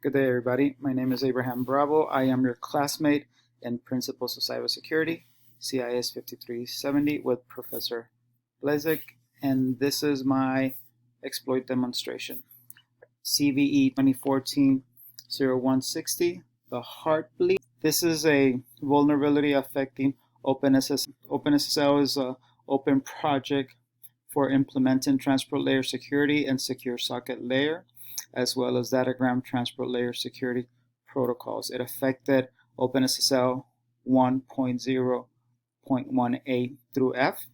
Good day, everybody. My name is ABravo. I am your classmate in Principles of Cybersecurity, CIS 5370 with Professor Blezik, and this is my exploit demonstration. CVE-2014-0160, the Heartbleed. This is a vulnerability affecting OpenSSL. OpenSSL is an open project for implementing transport layer security and secure socket layer, as well as datagram transport layer security protocols. It affected OpenSSL 1.0.1a through F.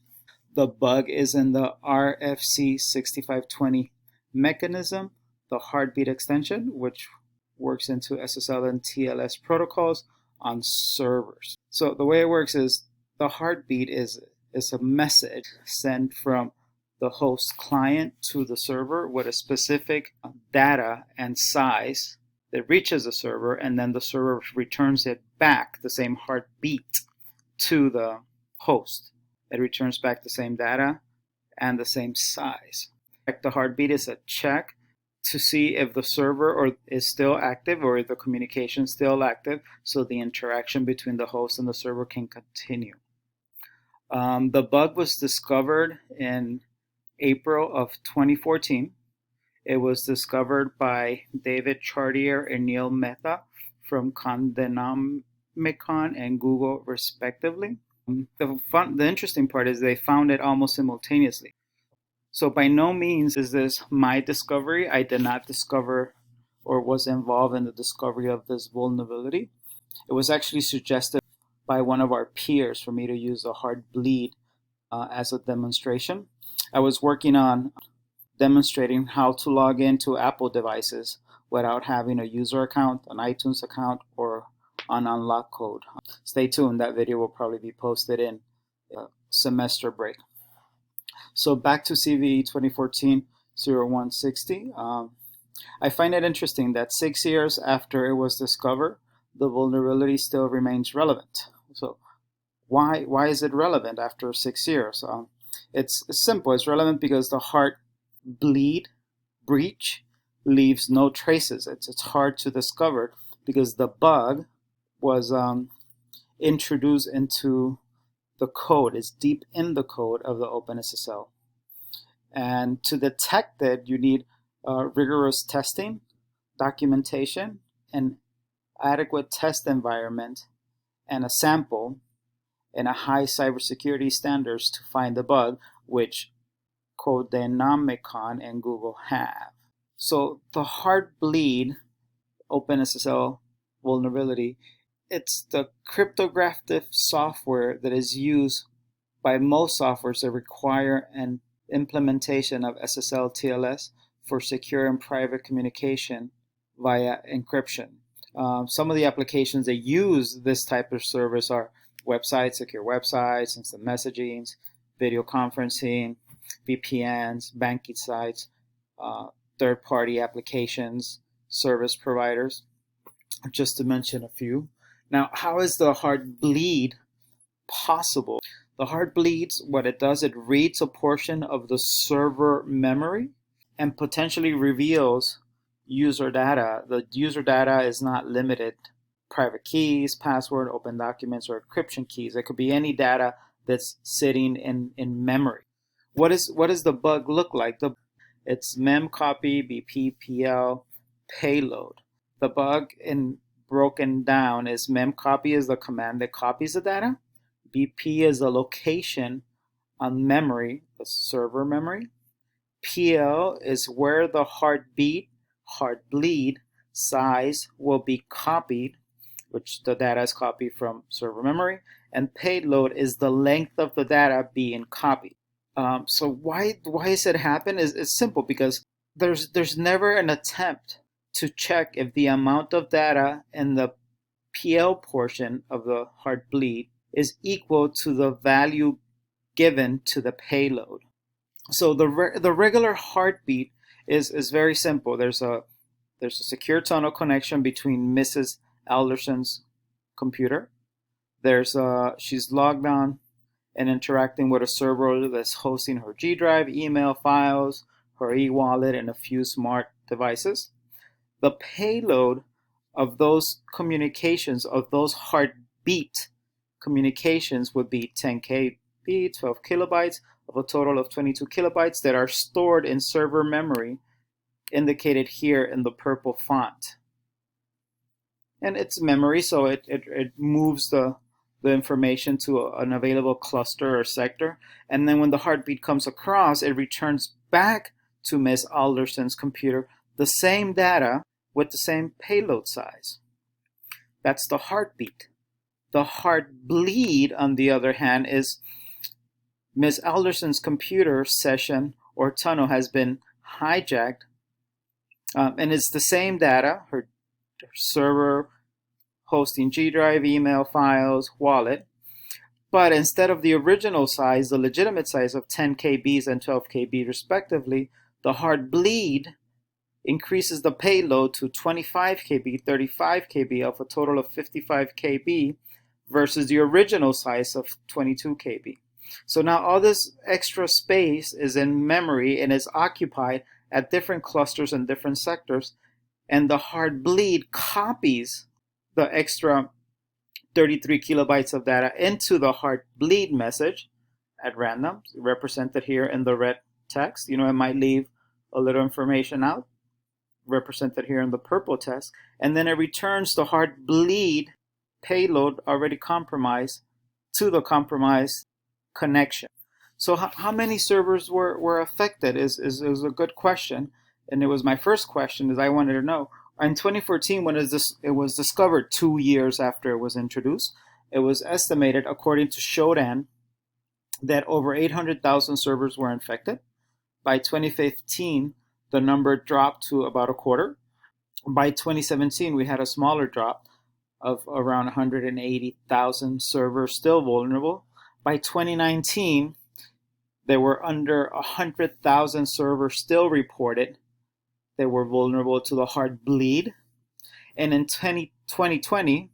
The bug is in the RFC 6520 mechanism, the Heartbleed extension, which works into SSL and TLS protocols on servers. So the way it works is the Heartbleed is a message sent from the host client to the server with a specific data and size that reaches the server, and then the server returns it back, the same heartbeat, to the host. It returns back the same data and the same size. The heartbeat is a check to see if the server is still active or if the communication is still active, so the interaction between the host and the server can continue. The bug was discovered in April of 2014. It was discovered by David Chartier and Neil Mehta from Condenomicon and Google, respectively. The interesting part is they found it almost simultaneously. So by no means is this my discovery. I did not discover or was involved in the discovery of this vulnerability. It was actually suggested by one of our peers for me to use the Heartbleed as a demonstration. I was working on demonstrating how to log into Apple devices without having a user account, an iTunes account, or an unlock code. Stay tuned, that video will probably be posted in semester break. So back to CVE 2014-0160. I find it interesting that 6 years after it was discovered, the vulnerability still remains relevant. So why is it relevant after 6 years? It's simple. It's relevant because the Heartbleed breach leaves no traces. It's hard to discover because the bug was introduced into the code. It's deep in the code of the OpenSSL. And to detect it, you need rigorous testing, documentation, an adequate test environment, and a sample and a high cybersecurity standards to find the bug, which Condenomicon and Google have. So the Heartbleed OpenSSL vulnerability, it's the cryptographic software that is used by most softwares that require an implementation of SSL TLS for secure and private communication via encryption. Some of the applications that use this type of service are websites, secure websites, instant messaging, video conferencing, VPNs, banking sites, third-party applications, service providers, just to mention a few. Now, how is the Heartbleed possible? The Heartbleed, what it does, it reads a portion of the server memory and potentially reveals user data. The user data is not limited. Private keys, password, open documents, or encryption keys. It could be any data that's sitting in memory. What does the bug look like? It's memcpy, bppl, payload. The bug broken down is memcpy is the command that copies the data. BP is the location on memory, the server memory. PL is where the Heartbleed size will be copied, which the data is copied from server memory, and payload is the length of the data being copied. So why does it happen? It's simple, because there's never an attempt to check if the amount of data in the PL portion of the Heartbleed is equal to the value given to the payload. So the regular Heartbeat is very simple. There's a secure tunnel connection between Mrs. Alderson's computer. She's logged on and interacting with a server that's hosting her G drive, email files, her e-wallet, and a few smart devices. the payload of those communications, of those heartbeat communications, would be 10 KB, 12 kilobytes, of a total of 22 kilobytes that are stored in server memory, indicated here in the purple font. And it's memory, so it moves the information to an available cluster or sector. And then when the heartbeat comes across, it returns back to Ms. Alderson's computer the same data with the same payload size. That's the heartbeat. The heartbleed, on the other hand, is Ms. Alderson's computer session or tunnel has been hijacked, and it's the same data, her server, hosting G drive, email, files, wallet, but instead of the original size, the legitimate size of 10 KBs and 12 KB respectively, the heartbleed increases the payload to 25 KB, 35 KB of a total of 55 KB versus the original size of 22 KB. So now all this extra space is in memory and is occupied at different clusters and different sectors, and the heartbleed copies the extra 33 kilobytes of data into the heartbleed message at random, represented here in the red text. You know, it might leave a little information out, represented here in the purple text, and then it returns the heartbleed payload already compromised to the compromised connection. So how many servers were affected is a good question, and it was my first question, is I wanted to know. In 2014, when it was discovered 2 years after it was introduced, it was estimated, according to Shodan, that over 800,000 servers were infected. By 2015, the number dropped to about a quarter. By 2017, we had a smaller drop of around 180,000 servers still vulnerable. By 2019, there were under 100,000 servers still reported that were vulnerable to the heartbleed. And in 2020,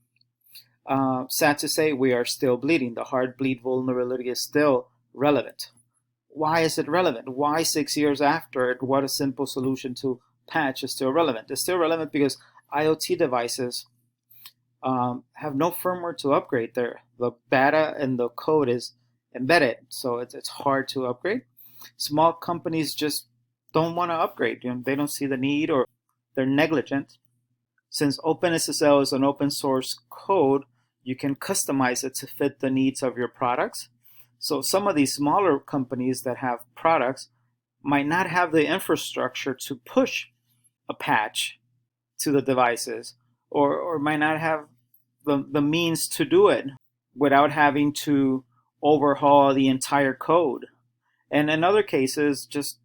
sad to say, we are still bleeding. The heartbleed vulnerability is still relevant. Why is it relevant? Why 6 years after it, what a simple solution to patch is still relevant? It's still relevant because IoT devices have no firmware to upgrade. The data and the code is embedded, so it's hard to upgrade. Small companies just don't want to upgrade. You know, they don't see the need, or they're negligent. Since OpenSSL is an open source code, you can customize it to fit the needs of your products. So some of these smaller companies that have products might not have the infrastructure to push a patch to the devices, or might not have the means to do it without having to overhaul the entire code. And in other cases, just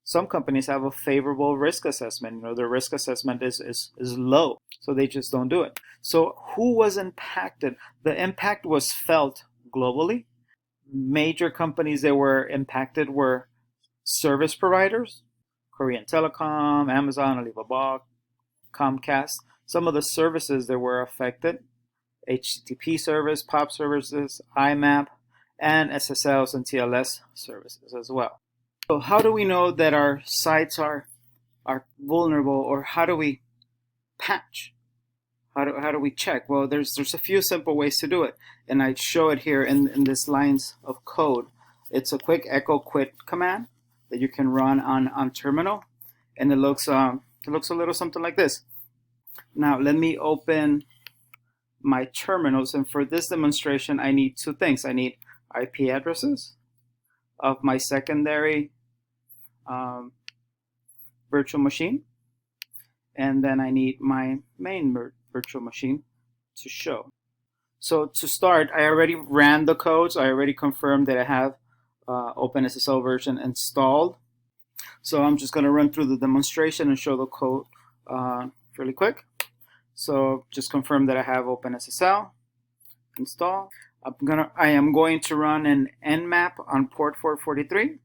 some companies have a favorable risk assessment. You know, their risk assessment is low, so they just don't do it. So who was impacted? The impact was felt globally. Major companies that were impacted were service providers, Korean Telecom, Amazon, Alibaba, Comcast. Some of the services that were affected: HTTP service, POP services, IMAP, and SSLs and TLS services as well. So how do we know that our sites are vulnerable, or how do we patch? How do we check? Well, there's a few simple ways to do it, and I show it here in this lines of code. It's a quick echo quit command that you can run on terminal, and it looks a little something like this. Now let me open my terminals, and for this demonstration I need two things. I need IP addresses of my secondary virtual machine, and then I need my main virtual machine to show. So to start, I already ran the codes. I already confirmed that I have OpenSSL version installed. So I'm just going to run through the demonstration and show the code fairly quick. So just confirm that I have OpenSSL installed. I am going to run an nmap on port 443.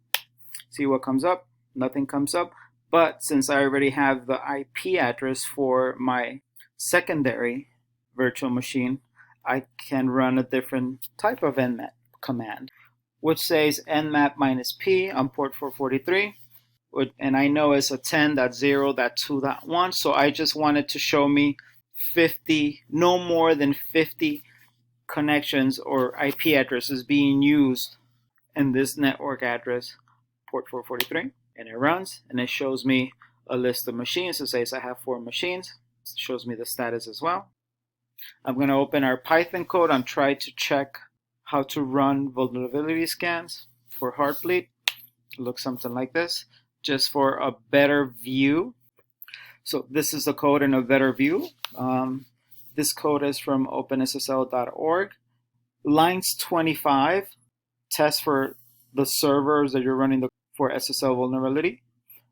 See what comes up. Nothing comes up. But since I already have the IP address for my secondary virtual machine, I can run a different type of nmap command, which says nmap -p on port 443. and I know it's a 10.0.2.1, so I just wanted to show me 50, no more than 50 connections or IP addresses being used in this network address, port 443. And it runs, and it shows me a list of machines. It says I have 4 machines. It shows me the status as well. I'm going to open our Python code and try to check how to run vulnerability scans for Heartbleed. It looks something like this, just for a better view. So this is the code in a better view. This code is from openssl.org. Lines 25, test for the servers that you're running for SSL vulnerability.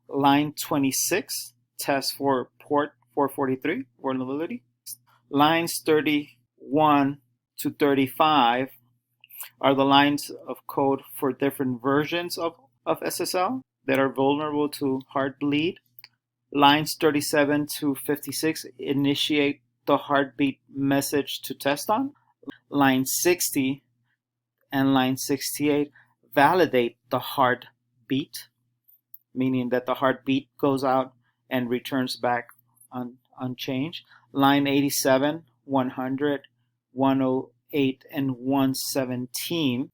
Line 26, test for port 443 vulnerability. Lines 31 to 35 are the lines of code for different versions of SSL that are vulnerable to Heartbleed. Lines 37 to 56 initiate the heartbeat message to test on. Line 60 and line 68 validate the heartbeat, meaning that the heartbeat goes out and returns back unchanged. Line 87, 100, 108, and 117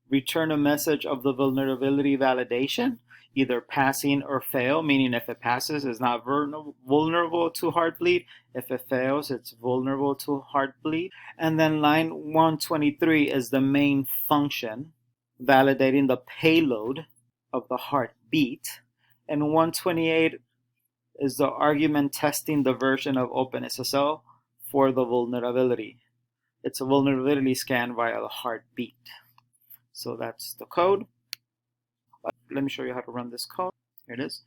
return a message of the vulnerability validation, either passing or fail, meaning if it passes, it's not vulnerable to Heartbleed. If it fails, it's vulnerable to Heartbleed. And then line 123 is the main function, validating the payload of the heartbeat. And 128 is the argument testing the version of OpenSSL for the vulnerability. It's a vulnerability scan via the heartbeat. So that's the code. Let me show you how to run this code. Here it is.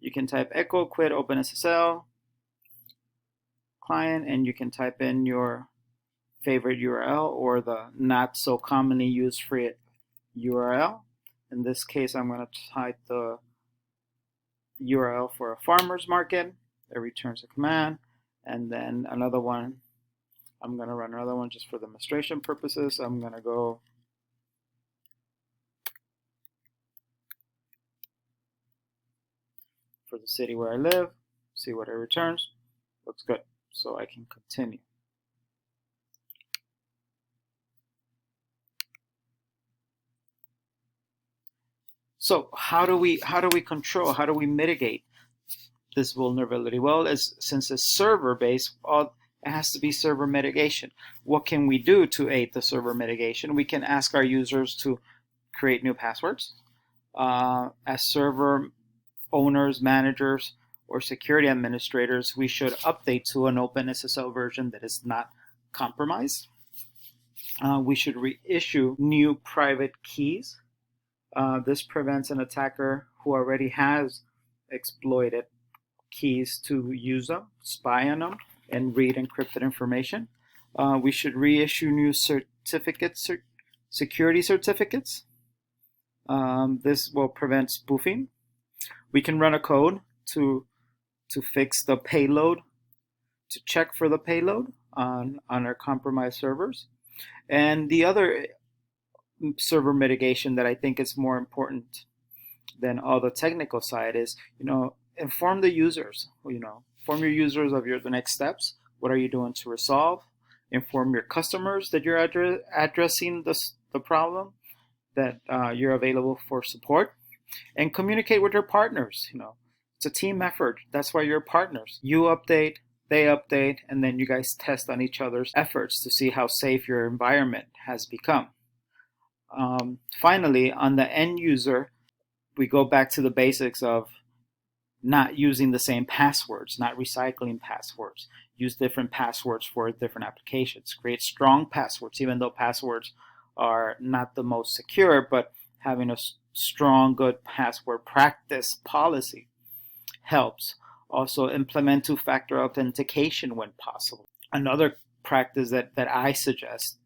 You can type echo quit OpenSSL client, and you can type in your favorite URL or the not so commonly used free URL. In this case, I'm going to type the URL for a farmer's market. It returns a command, and then another one. I'm going to run another one just for demonstration purposes. I'm going to go for the city where I live, see what it returns. Looks good, so I can continue. So how do we control, how do we mitigate this vulnerability? Well, since it's server-based, it has to be server mitigation. What can we do to aid the server mitigation? We can ask our users to create new passwords. As server owners, managers, or security administrators, we should update to an OpenSSL version that is not compromised. We should reissue new private keys. This prevents an attacker who already has exploited keys to use them, spy on them, and read encrypted information. We should reissue new certificates, security certificates. This will prevent spoofing. We can run a code to fix the payload, to check for the payload on our compromised servers. And the other server mitigation that I think is more important than all the technical side is, inform the users. Inform your users of the next steps. What are you doing to resolve? Inform your customers that you're addressing the problem, that you're available for support, and communicate with your partners. It's a team effort. That's why you're partners. You update, they update, and then you guys test on each other's efforts to see how safe your environment has become. Finally, on the end user, we go back to the basics of not using the same passwords, not recycling passwords. Use different passwords for different applications. Create strong passwords, even though passwords are not the most secure, but having a strong, good password practice policy helps. Also, implement two-factor authentication when possible. Another practice that I suggest: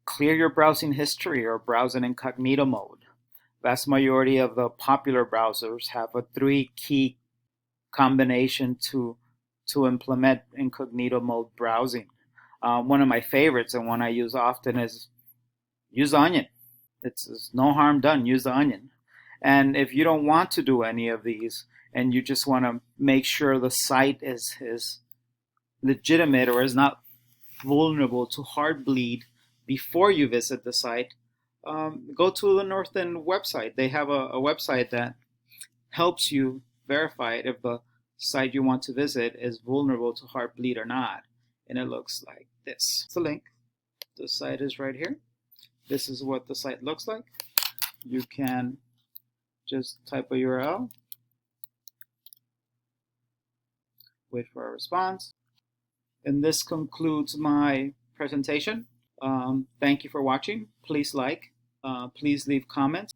clear your browsing history or browse in incognito mode. Vast majority of the popular browsers have a 3-key combination to implement incognito mode browsing. One of my favorites and one I use often is use the onion. It's no harm done. Use the onion. And if you don't want to do any of these and you just want to make sure the site is legitimate or is not vulnerable to Heartbleed before you visit the site, go to the Northern website. They have a website that helps you verify it if the site you want to visit is vulnerable to Heartbleed or not. And it looks like this. It's the link. The site is right here. This is what the site looks like. You can just type a URL, wait for a response. And this concludes my presentation. Thank you for watching. Please like, please leave comments.